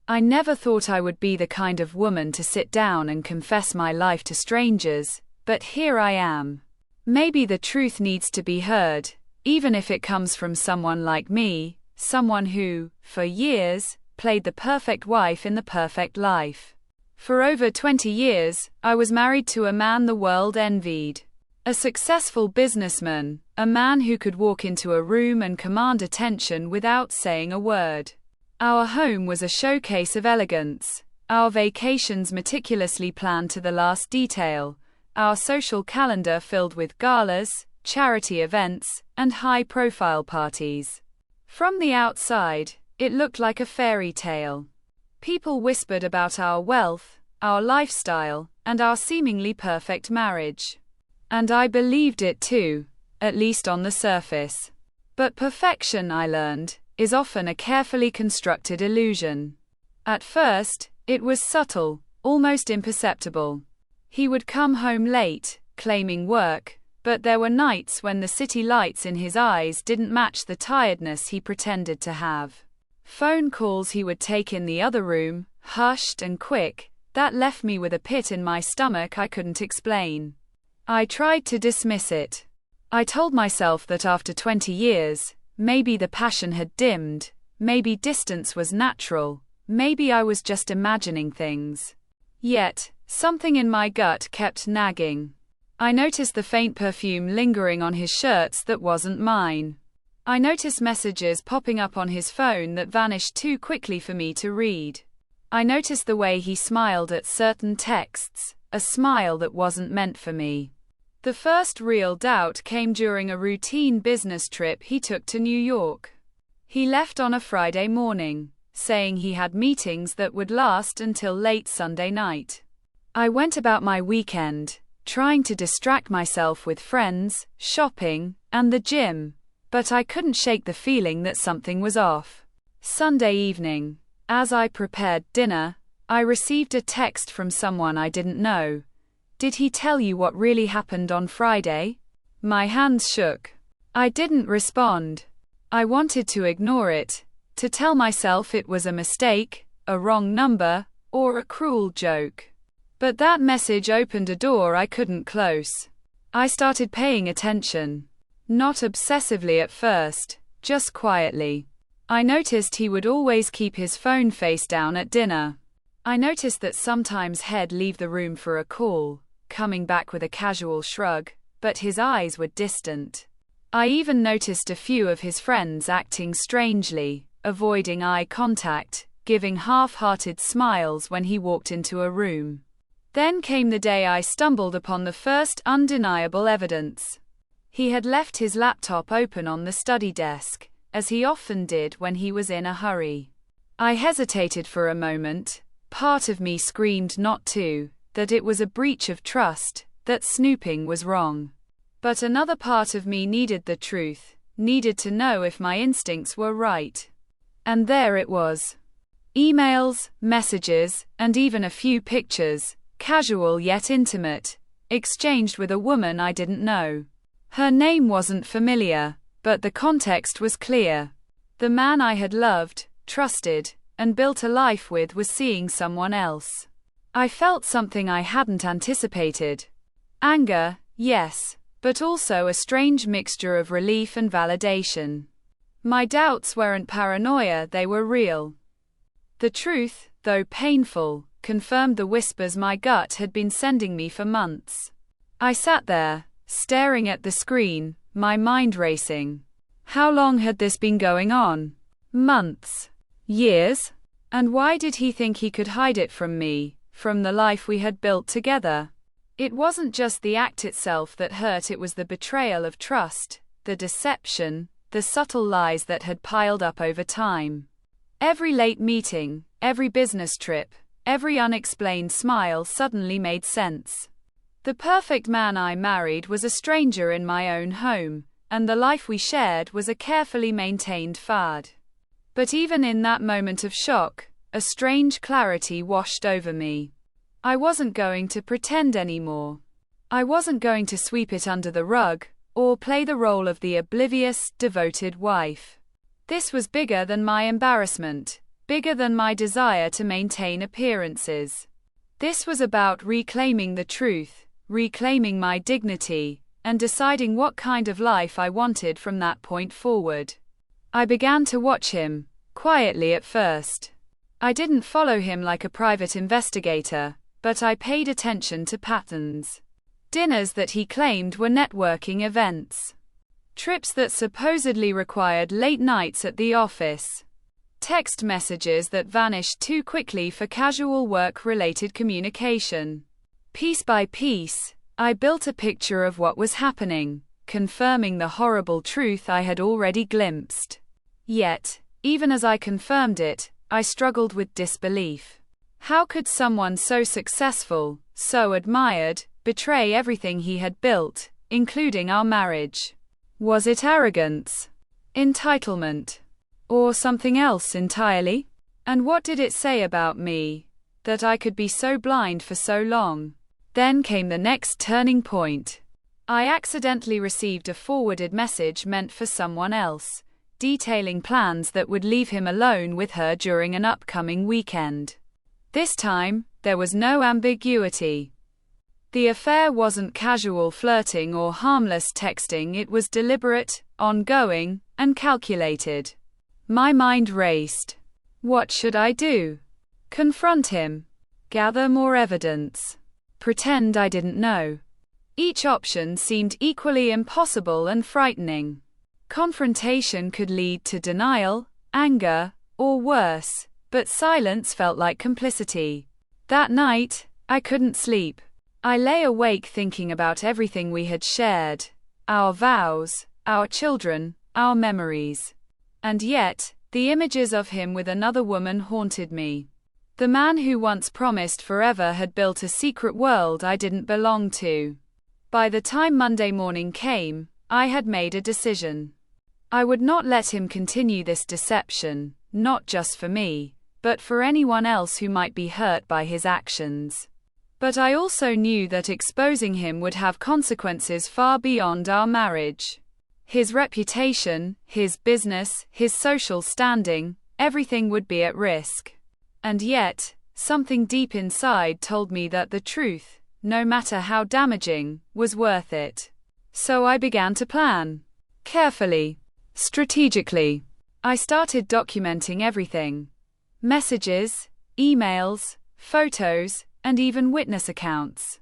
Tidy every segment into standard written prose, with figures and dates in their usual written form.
I never thought I would be the kind of woman to sit down and confess my life to strangers, but here I am. Maybe the truth needs to be heard, even if it comes from someone like me, someone who, for years, played the perfect wife in the perfect life. For over 20 years, I was married to a man the world envied. A successful businessman, a man who could walk into a room and command attention without saying a word. Our home was a showcase of elegance, our vacations meticulously planned to the last detail, our social calendar filled with galas, charity events, and high-profile parties. From the outside, it looked like a fairy tale. People whispered about our wealth, our lifestyle, and our seemingly perfect marriage. And I believed it too, at least on the surface. But perfection, I learned, is often a carefully constructed illusion. At first, it was subtle, almost imperceptible. He would come home late, claiming work, but there were nights when the city lights in his eyes didn't match the tiredness he pretended to have. Phone calls he would take in the other room, hushed and quick, that left me with a pit in my stomach I couldn't explain. I tried to dismiss it. I told myself that after 20 years, maybe the passion had dimmed, maybe distance was natural, maybe I was just imagining things. Yet, something in my gut kept nagging. I noticed the faint perfume lingering on his shirts that wasn't mine. I noticed messages popping up on his phone that vanished too quickly for me to read. I noticed the way he smiled at certain texts, a smile that wasn't meant for me. The first real doubt came during a routine business trip he took to New York. He left on a Friday morning, saying he had meetings that would last until late Sunday night. I went about my weekend, trying to distract myself with friends, shopping, and the gym, but I couldn't shake the feeling that something was off. Sunday evening, as I prepared dinner, I received a text from someone I didn't know. "Did he tell you what really happened on Friday?" My hands shook. I didn't respond. I wanted to ignore it, to tell myself it was a mistake, a wrong number, or a cruel joke. But that message opened a door I couldn't close. I started paying attention. Not obsessively at first, just quietly. I noticed he would always keep his phone face down at dinner. I noticed that sometimes he'd leave the room for a call, coming back with a casual shrug, but his eyes were distant. I even noticed a few of his friends acting strangely, avoiding eye contact, giving half-hearted smiles when he walked into a room. Then came the day I stumbled upon the first undeniable evidence. He had left his laptop open on the study desk, as he often did when he was in a hurry. I hesitated for a moment. Part of me screamed not to, that it was a breach of trust, that snooping was wrong. But another part of me needed the truth, needed to know if my instincts were right. And there it was. Emails, messages, and even a few pictures, casual yet intimate, exchanged with a woman I didn't know. Her name wasn't familiar, but the context was clear. The man I had loved, trusted, and built a life with was seeing someone else. I felt something I hadn't anticipated. Anger, yes, but also a strange mixture of relief and validation. My doubts weren't paranoia, they were real. The truth, though painful, confirmed the whispers my gut had been sending me for months. I sat there, staring at the screen, my mind racing. How long had this been going on? Months? Years? And why did he think he could hide it from me? From the life we had built together? It wasn't just the act itself that hurt, it was the betrayal of trust, the deception, the subtle lies that had piled up over time. Every late meeting, every business trip, every unexplained smile suddenly made sense. The perfect man I married was a stranger in my own home, and the life we shared was a carefully maintained facade. But even in that moment of shock, a strange clarity washed over me. I wasn't going to pretend anymore. I wasn't going to sweep it under the rug, or play the role of the oblivious, devoted wife. This was bigger than my embarrassment. bigger than my desire to maintain appearances. This was about reclaiming the truth, reclaiming my dignity, and deciding what kind of life I wanted from that point forward. I began to watch him, quietly at first. I didn't follow him like a private investigator, but I paid attention to patterns. Dinners that he claimed were networking events. Trips that supposedly required late nights at the office. Text messages that vanished too quickly for casual work-related communication. Piece by piece, I built a picture of what was happening, confirming the horrible truth I had already glimpsed. Yet, even as I confirmed it, I struggled with disbelief. How could someone so successful, so admired, betray everything he had built, including our marriage? Was it arrogance? Entitlement? Or something else entirely? And what did it say about me, that I could be so blind for so long? Then came the next turning point. I accidentally received a forwarded message meant for someone else, detailing plans that would leave him alone with her during an upcoming weekend. This time, there was no ambiguity. The affair wasn't casual flirting or harmless texting, it was deliberate, ongoing, and calculated. My mind raced. What should I do? Confront him? Gather more evidence? Pretend I didn't know? Each option seemed equally impossible and frightening. Confrontation could lead to denial, anger, or worse, but silence felt like complicity. That night, I couldn't sleep. I lay awake thinking about everything we had shared, our vows, our children, our memories. And yet, the images of him with another woman haunted me. The man who once promised forever had built a secret world I didn't belong to. By the time Monday morning came, I had made a decision. I would not let him continue this deception, not just for me, but for anyone else who might be hurt by his actions. But I also knew that exposing him would have consequences far beyond our marriage. His reputation, his business, his social standing, everything would be at risk. And yet, something deep inside told me that the truth, no matter how damaging, was worth it. So I began to plan. Carefully. Strategically. I started documenting everything. Messages, emails, photos, and even witness accounts.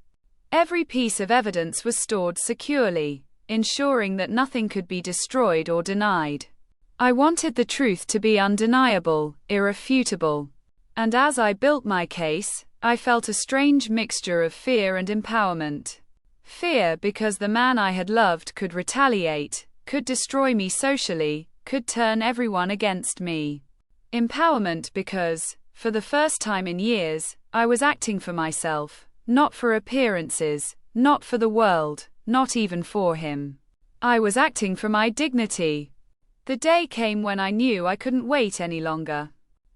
Every piece of evidence was stored securely, ensuring that nothing could be destroyed or denied. I wanted the truth to be undeniable, irrefutable. And as I built my case, I felt a strange mixture of fear and empowerment. Fear because the man I had loved could retaliate, could destroy me socially, could turn everyone against me. Empowerment because, for the first time in years, I was acting for myself, not for appearances, not for the world, not even for him. I was acting for my dignity. The day came when I knew I couldn't wait any longer.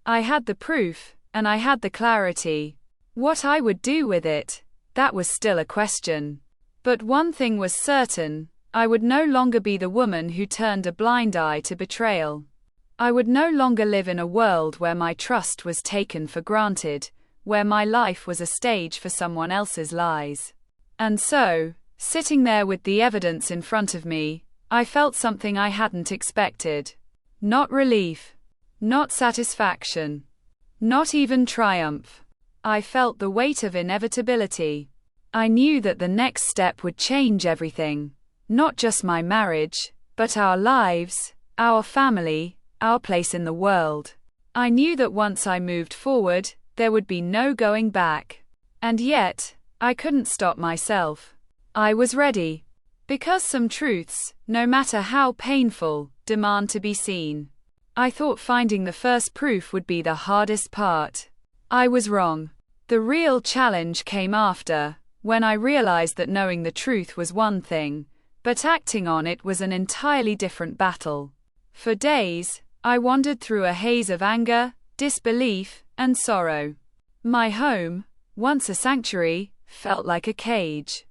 I had the proof, and I had the clarity. What I would do with it, that was still a question. But one thing was certain, I would no longer be the woman who turned a blind eye to betrayal. I would no longer live in a world where my trust was taken for granted, where my life was a stage for someone else's lies. And so, sitting there with the evidence in front of me, I felt something I hadn't expected. Not relief. Not satisfaction. Not even triumph. I felt the weight of inevitability. I knew that the next step would change everything. Not just my marriage, but our lives, our family, our place in the world. I knew that once I moved forward, there would be no going back. And yet, I couldn't stop myself. I was ready. Because some truths, no matter how painful, demand to be seen. I thought finding the first proof would be the hardest part. I was wrong. The real challenge came after, when I realized that knowing the truth was one thing, but acting on it was an entirely different battle. For days, I wandered through a haze of anger, disbelief, and sorrow. My home, once a sanctuary, felt like a cage.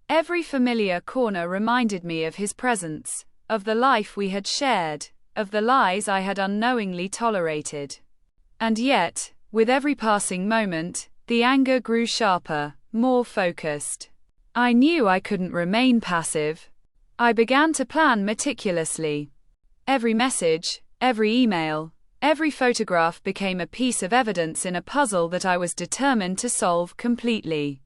Every familiar corner reminded me of his presence, of the life we had shared, of the lies I had unknowingly tolerated. And yet, with every passing moment, the anger grew sharper, more focused. I knew I couldn't remain passive. I began to plan meticulously. Every message, every email, every photograph became a piece of evidence in a puzzle that I was determined to solve completely.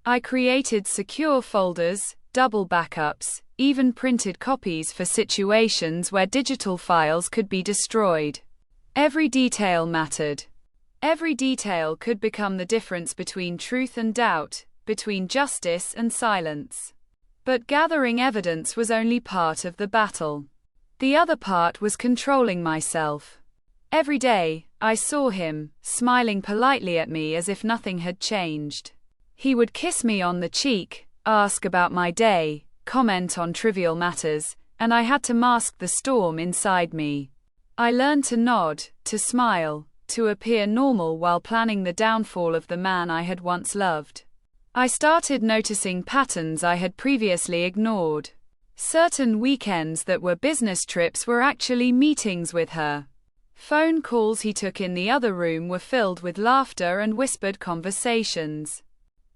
I created secure folders, double backups, even printed copies for situations where digital files could be destroyed. Every detail mattered. Every detail could become the difference between truth and doubt, between justice and silence. But gathering evidence was only part of the battle. The other part was controlling myself. Every day, I saw him, smiling politely at me as if nothing had changed. He would kiss me on the cheek, ask about my day, comment on trivial matters, and I had to mask the storm inside me. I learned to nod, to smile, to appear normal while planning the downfall of the man I had once loved. I started noticing patterns I had previously ignored. Certain weekends that were business trips were actually meetings with her. Phone calls he took in the other room were filled with laughter and whispered conversations.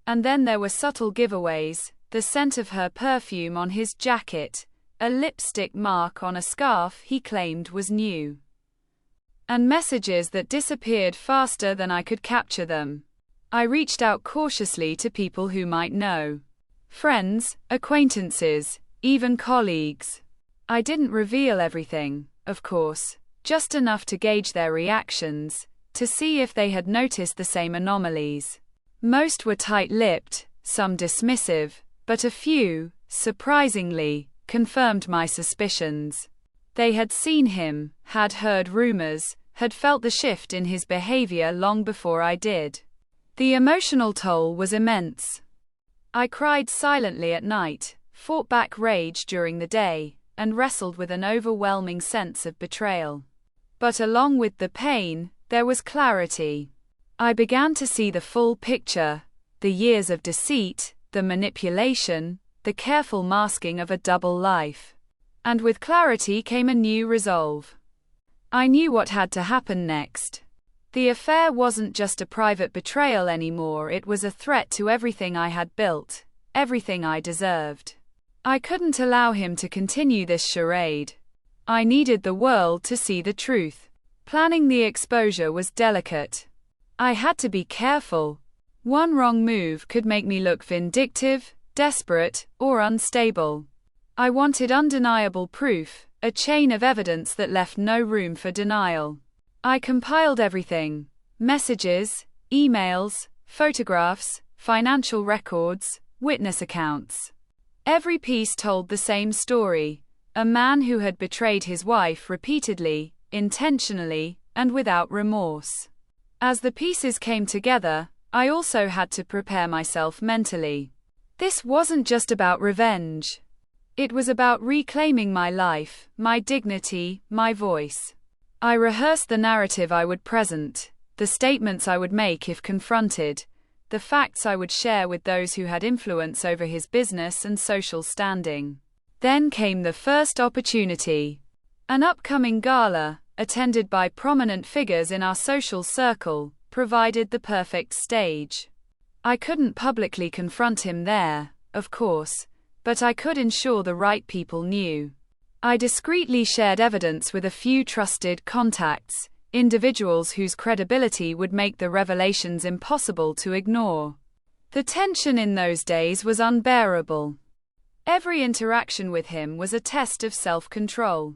And then there were subtle giveaways, the scent of her perfume on his jacket, a lipstick mark on a scarf he claimed was new, and messages that disappeared faster than I could capture them. I reached out cautiously to people who might know. Friends, acquaintances, even colleagues. I didn't reveal everything, of course, just enough to gauge their reactions, to see if they had noticed the same anomalies. Most were tight-lipped, some dismissive, but a few, surprisingly, confirmed my suspicions. They had seen him, had heard rumors, had felt the shift in his behavior long before I did. The emotional toll was immense. I cried silently at night, fought back rage during the day, and wrestled with an overwhelming sense of betrayal. But along with the pain, there was clarity. I began to see the full picture, the years of deceit, the manipulation, the careful masking of a double life. And with clarity came a new resolve. I knew what had to happen next. The affair wasn't just a private betrayal anymore, it was a threat to everything I had built, everything I deserved. I couldn't allow him to continue this charade. I needed the world to see the truth. Planning the exposure was delicate. I had to be careful. One wrong move could make me look vindictive, desperate, or unstable. I wanted undeniable proof, a chain of evidence that left no room for denial. I compiled everything: messages, emails, photographs, financial records, witness accounts. Every piece told the same story: a man who had betrayed his wife repeatedly, intentionally, and without remorse. As the pieces came together, I also had to prepare myself mentally. This wasn't just about revenge. It was about reclaiming my life, my dignity, my voice. I rehearsed the narrative I would present, the statements I would make if confronted, the facts I would share with those who had influence over his business and social standing. Then came the first opportunity. An upcoming gala, attended by prominent figures in our social circle, provided the perfect stage. I couldn't publicly confront him there, of course, but I could ensure the right people knew. I discreetly shared evidence with a few trusted contacts, individuals whose credibility would make the revelations impossible to ignore. The tension in those days was unbearable. Every interaction with him was a test of self-control.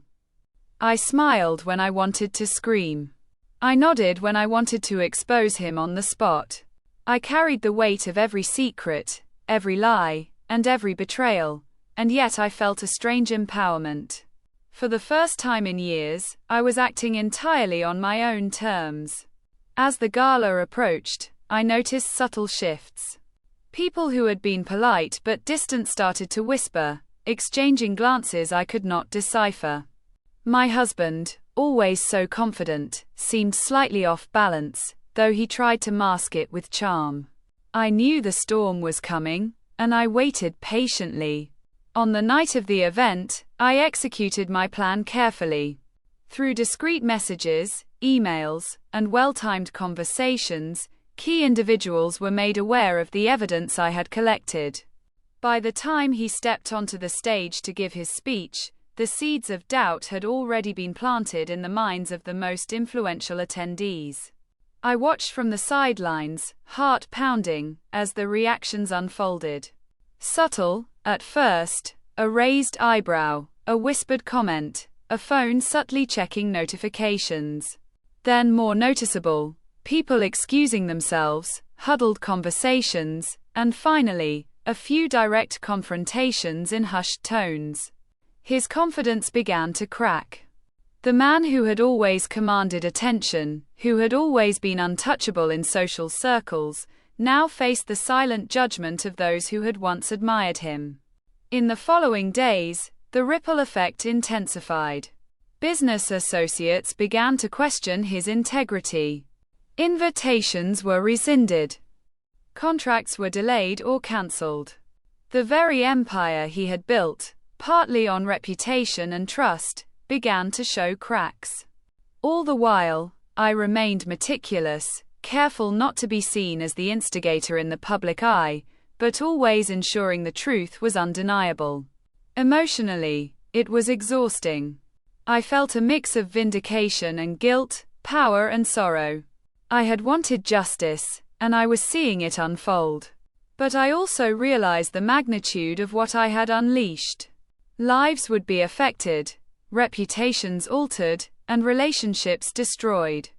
I smiled when I wanted to scream. I nodded when I wanted to expose him on the spot. I carried the weight of every secret, every lie, and every betrayal, and yet I felt a strange empowerment. For the first time in years, I was acting entirely on my own terms. As the gala approached, I noticed subtle shifts. People who had been polite but distant started to whisper, exchanging glances I could not decipher. My husband, always so confident, seemed slightly off balance, though he tried to mask it with charm. I knew the storm was coming, and I waited patiently. On the night of the event, I executed my plan carefully. Through discreet messages, emails, and well-timed conversations, key individuals were made aware of the evidence I had collected. By the time he stepped onto the stage to give his speech, the seeds of doubt had already been planted in the minds of the most influential attendees. I watched from the sidelines, heart pounding, as the reactions unfolded. Subtle, at first, a raised eyebrow, a whispered comment, a phone subtly checking notifications. Then more noticeable, people excusing themselves, huddled conversations, and finally, a few direct confrontations in hushed tones. His confidence began to crack. The man who had always commanded attention, who had always been untouchable in social circles, now faced the silent judgment of those who had once admired him. In the following days, the ripple effect intensified. Business associates began to question his integrity. Invitations were rescinded. Contracts were delayed or cancelled. The very empire he had built, partly on reputation and trust, began to show cracks. All the while, I remained meticulous, careful not to be seen as the instigator in the public eye, but always ensuring the truth was undeniable. Emotionally, it was exhausting. I felt a mix of vindication and guilt, power and sorrow. I had wanted justice, and I was seeing it unfold. But I also realized the magnitude of what I had unleashed. Lives would be affected, reputations altered, and relationships destroyed.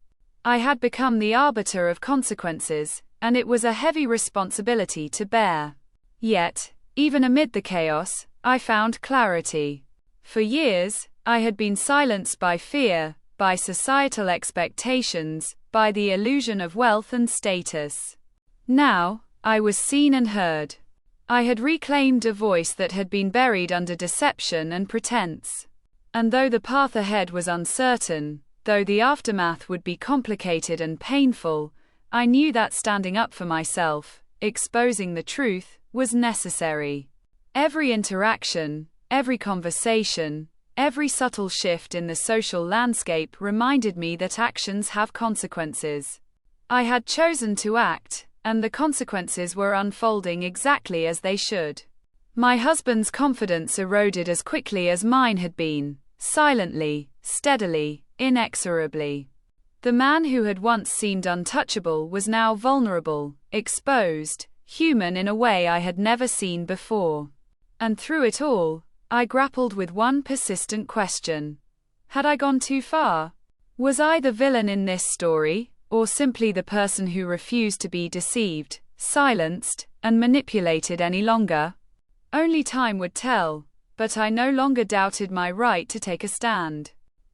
I had become the arbiter of consequences, and it was a heavy responsibility to bear. Yet, even amid the chaos, I found clarity. For years, I had been silenced by fear, by societal expectations, by the illusion of wealth and status. Now, I was seen and heard. I had reclaimed a voice that had been buried under deception and pretense. And though the path ahead was uncertain, though the aftermath would be complicated and painful, I knew that standing up for myself, exposing the truth, was necessary. Every interaction, every conversation, every subtle shift in the social landscape reminded me that actions have consequences. I had chosen to act, and the consequences were unfolding exactly as they should. My husband's confidence eroded as quickly as mine had been, silently, steadily, inexorably. The man who had once seemed untouchable was now vulnerable, exposed, human in a way I had never seen before. And through it all, I grappled with one persistent question. Had I gone too far? Was I the villain in this story, or simply the person who refused to be deceived, silenced, and manipulated any longer? Only time would tell, but I no longer doubted my right to take a stand.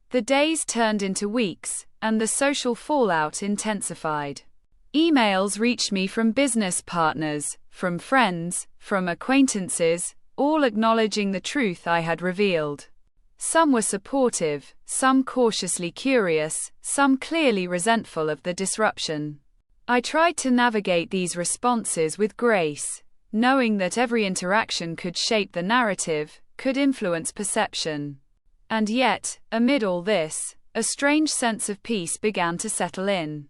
The days turned into weeks, and the social fallout intensified. Emails reached me from business partners, from friends, from acquaintances, all acknowledging the truth I had revealed. Some were supportive, some cautiously curious, some clearly resentful of the disruption. I tried to navigate these responses with grace, knowing that every interaction could shape the narrative, could influence perception. And yet, amid all this, a strange sense of peace began to settle in.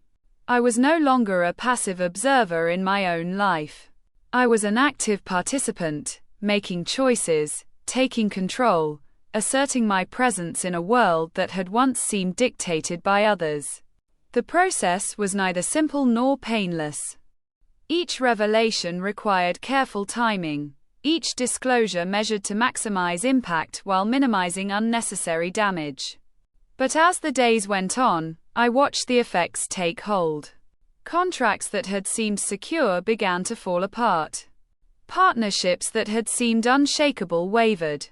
I was no longer a passive observer in my own life. I was an active participant, making choices, taking control, asserting my presence in a world that had once seemed dictated by others. The process was neither simple nor painless. Each revelation required careful timing, each disclosure measured to maximize impact while minimizing unnecessary damage. But as the days went on, I watched the effects take hold. Contracts that had seemed secure began to fall apart. Partnerships that had seemed unshakable wavered.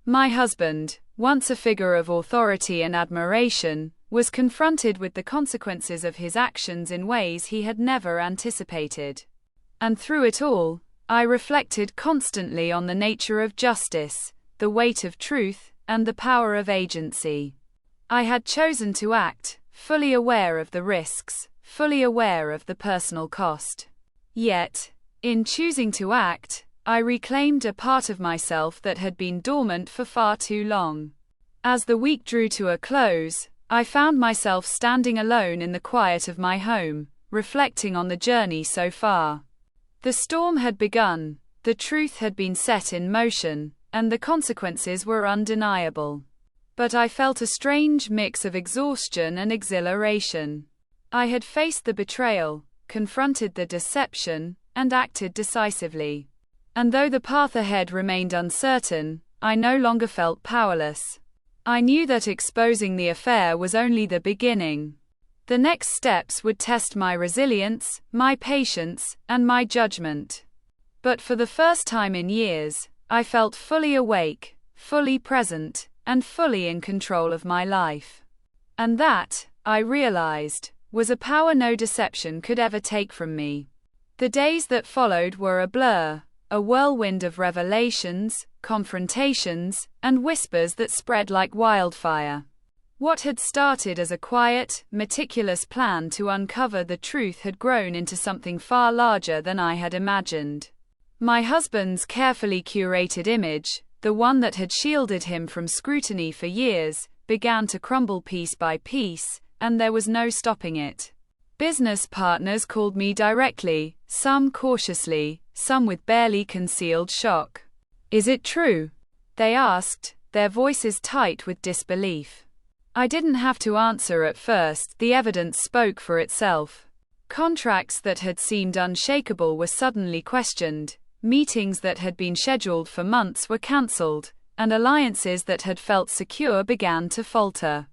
My husband, once a figure of authority and admiration, was confronted with the consequences of his actions in ways he had never anticipated. And through it all, I reflected constantly on the nature of justice, the weight of truth, and the power of agency. I had chosen to act, fully aware of the risks, fully aware of the personal cost. Yet, in choosing to act, I reclaimed a part of myself that had been dormant for far too long. As the week drew to a close, I found myself standing alone in the quiet of my home, reflecting on the journey so far. The storm had begun, the truth had been set in motion, and the consequences were undeniable. But I felt a strange mix of exhaustion and exhilaration. I had faced the betrayal, confronted the deception, and acted decisively. And though the path ahead remained uncertain, I no longer felt powerless. I knew that exposing the affair was only the beginning. The next steps would test my resilience, my patience, and my judgment. But for the first time in years, I felt fully awake, fully present, and fully in control of my life. And that, I realized, was a power no deception could ever take from me. The days that followed were a blur, a whirlwind of revelations, confrontations, and whispers that spread like wildfire. What had started as a quiet, meticulous plan to uncover the truth had grown into something far larger than I had imagined. My husband's carefully curated image, the one that had shielded him from scrutiny for years, began to crumble piece by piece, and there was no stopping it. Business partners called me directly, some cautiously, some with barely concealed shock. "Is it true?" they asked, their voices tight with disbelief. I didn't have to answer at first, the evidence spoke for itself. Contracts that had seemed unshakable were suddenly questioned, meetings that had been scheduled for months were cancelled, and alliances that had felt secure began to falter.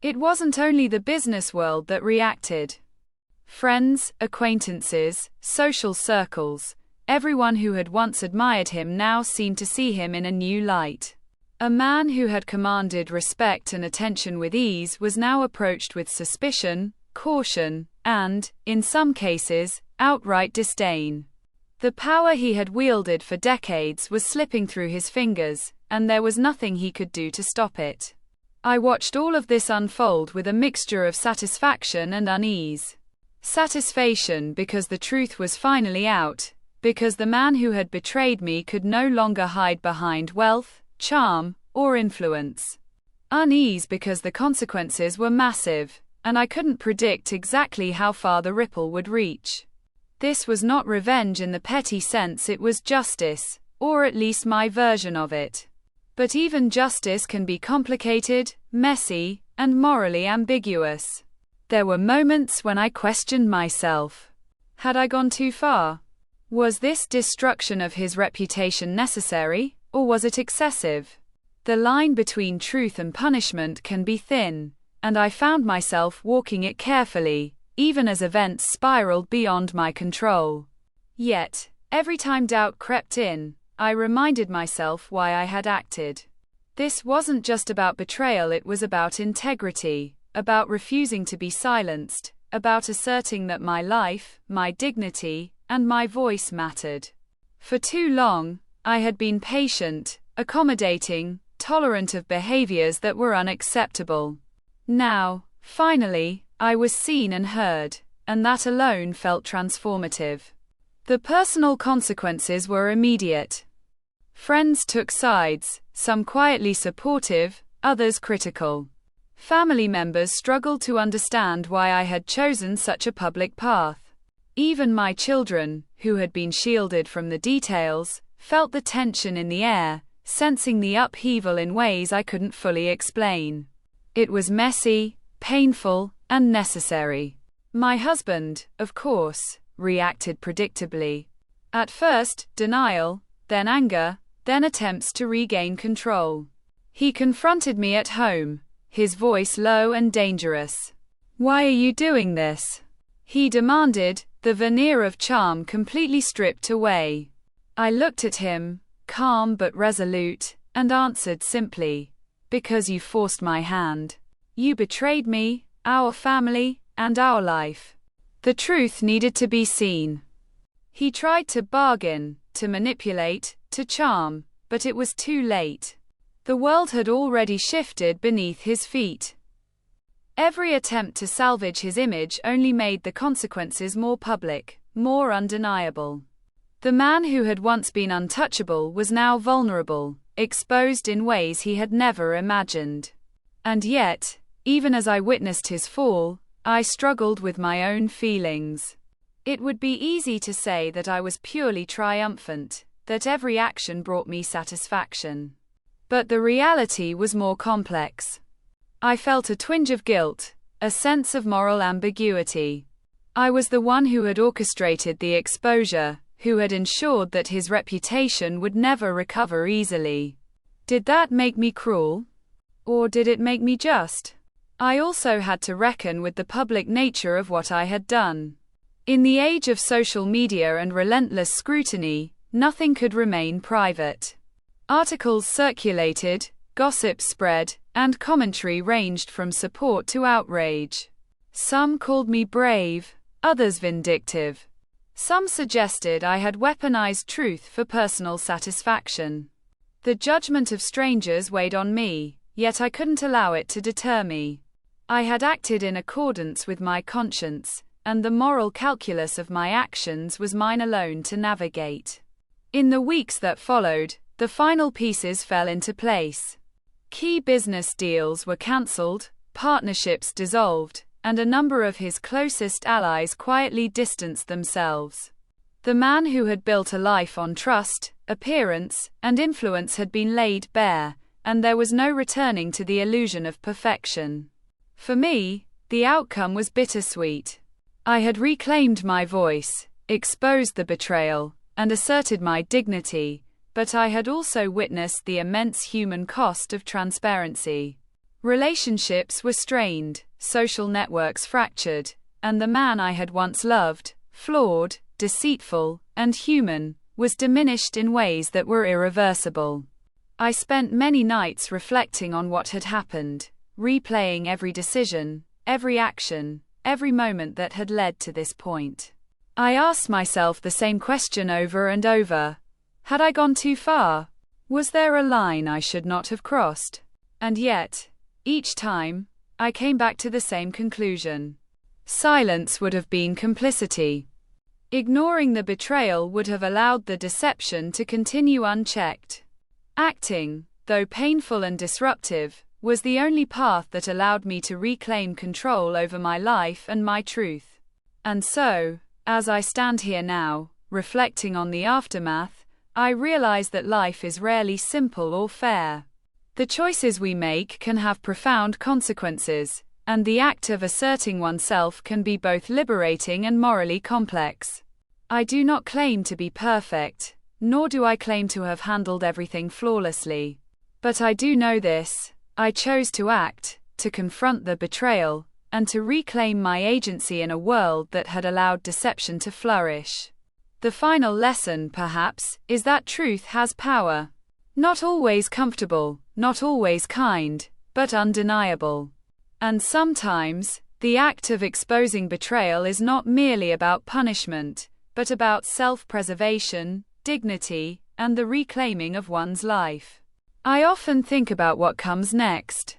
It wasn't only the business world that reacted. Friends, acquaintances, social circles, everyone who had once admired him now seemed to see him in a new light. A man who had commanded respect and attention with ease was now approached with suspicion, caution, and, in some cases, outright disdain. The power he had wielded for decades was slipping through his fingers, and there was nothing he could do to stop it. I watched all of this unfold with a mixture of satisfaction and unease. Satisfaction because the truth was finally out, because the man who had betrayed me could no longer hide behind wealth, charm, or influence. Unease because the consequences were massive, and I couldn't predict exactly how far the ripple would reach. This was not revenge in the petty sense, it was justice, or at least my version of it. But even justice can be complicated, messy, and morally ambiguous. There were moments when I questioned myself. Had I gone too far? Was this destruction of his reputation necessary, or was it excessive? The line between truth and punishment can be thin, and I found myself walking it carefully, even as events spiraled beyond my control. Yet, every time doubt crept in, I reminded myself why I had acted. This wasn't just about betrayal, it was about integrity, about refusing to be silenced, about asserting that my life, my dignity, and my voice mattered. For too long, I had been patient, accommodating, tolerant of behaviors that were unacceptable. Now, finally, I was seen and heard, and that alone felt transformative. The personal consequences were immediate. Friends took sides, some quietly supportive, others critical. Family members struggled to understand why I had chosen such a public path. Even my children, who had been shielded from the details, felt the tension in the air, sensing the upheaval in ways I couldn't fully explain. It was messy, painful, and necessary. My husband, of course, reacted predictably. At first, denial, then anger, then attempts to regain control. He confronted me at home, his voice low and dangerous. "Why are you doing this?" he demanded, the veneer of charm completely stripped away. I looked at him, calm but resolute, and answered simply, "Because you forced my hand. You betrayed me, our family, and our life." The truth needed to be seen. He tried to bargain, to manipulate, to charm, but it was too late. The world had already shifted beneath his feet. Every attempt to salvage his image only made the consequences more public, more undeniable. The man who had once been untouchable was now vulnerable, exposed in ways he had never imagined. And yet, Even as I witnessed his fall, I struggled with my own feelings. It would be easy to say that I was purely triumphant, that every action brought me satisfaction. But the reality was more complex. I felt a twinge of guilt, a sense of moral ambiguity. I was the one who had orchestrated the exposure, who had ensured that his reputation would never recover easily. Did that make me cruel? Or did it make me just? I also had to reckon with the public nature of what I had done. In the age of social media and relentless scrutiny, nothing could remain private. Articles circulated, gossip spread, and commentary ranged from support to outrage. Some called me brave, others vindictive. Some suggested I had weaponized truth for personal satisfaction. The judgment of strangers weighed on me, yet I couldn't allow it to deter me. I had acted in accordance with my conscience, and the moral calculus of my actions was mine alone to navigate. In the weeks that followed, the final pieces fell into place. Key business deals were cancelled, partnerships dissolved, and a number of his closest allies quietly distanced themselves. The man who had built a life on trust, appearance, and influence had been laid bare, and there was no returning to the illusion of perfection. For me, the outcome was bittersweet. I had reclaimed my voice, exposed the betrayal, and asserted my dignity, but I had also witnessed the immense human cost of transparency. Relationships were strained, social networks fractured, and the man I had once loved, flawed, deceitful, and human, was diminished in ways that were irreversible. I spent many nights reflecting on what had happened, replaying every decision, every action, every moment that had led to this point. I asked myself the same question over and over. Had I gone too far? Was there a line I should not have crossed? And yet, each time, I came back to the same conclusion. Silence would have been complicity. Ignoring the betrayal would have allowed the deception to continue unchecked. Acting, though painful and disruptive, was the only path that allowed me to reclaim control over my life and my truth. And so, as I stand here now, reflecting on the aftermath, I realize that life is rarely simple or fair. The choices we make can have profound consequences, and the act of asserting oneself can be both liberating and morally complex. I do not claim to be perfect, nor do I claim to have handled everything flawlessly. But I do know this: I chose to act, to confront the betrayal, and to reclaim my agency in a world that had allowed deception to flourish. The final lesson, perhaps, is that truth has power. Not always comfortable, not always kind, but undeniable. And sometimes, the act of exposing betrayal is not merely about punishment, but about self-preservation, dignity, and the reclaiming of one's life. I often think about what comes next.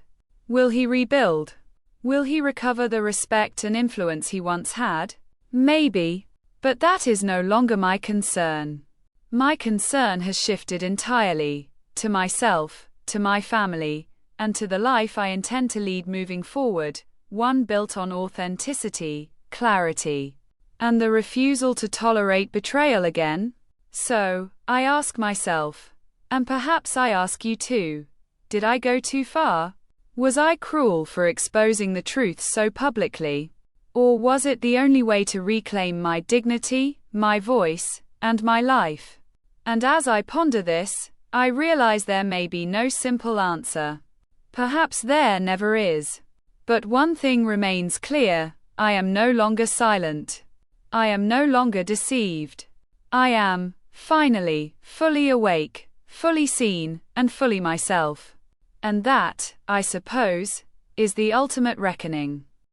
Will he rebuild? Will he recover the respect and influence he once had? Maybe. But that is no longer my concern. My concern has shifted entirely, to myself, to my family, and to the life I intend to lead moving forward, one built on authenticity, clarity, and the refusal to tolerate betrayal again. So, I ask myself, and perhaps I ask you too, did I go too far? Was I cruel for exposing the truth so publicly? Or was it the only way to reclaim my dignity, my voice, and my life? And as I ponder this, I realize there may be no simple answer. Perhaps there never is. But one thing remains clear: I am no longer silent. I am no longer deceived. I am, finally, fully awake, fully seen, and fully myself. And that, I suppose, is the ultimate reckoning.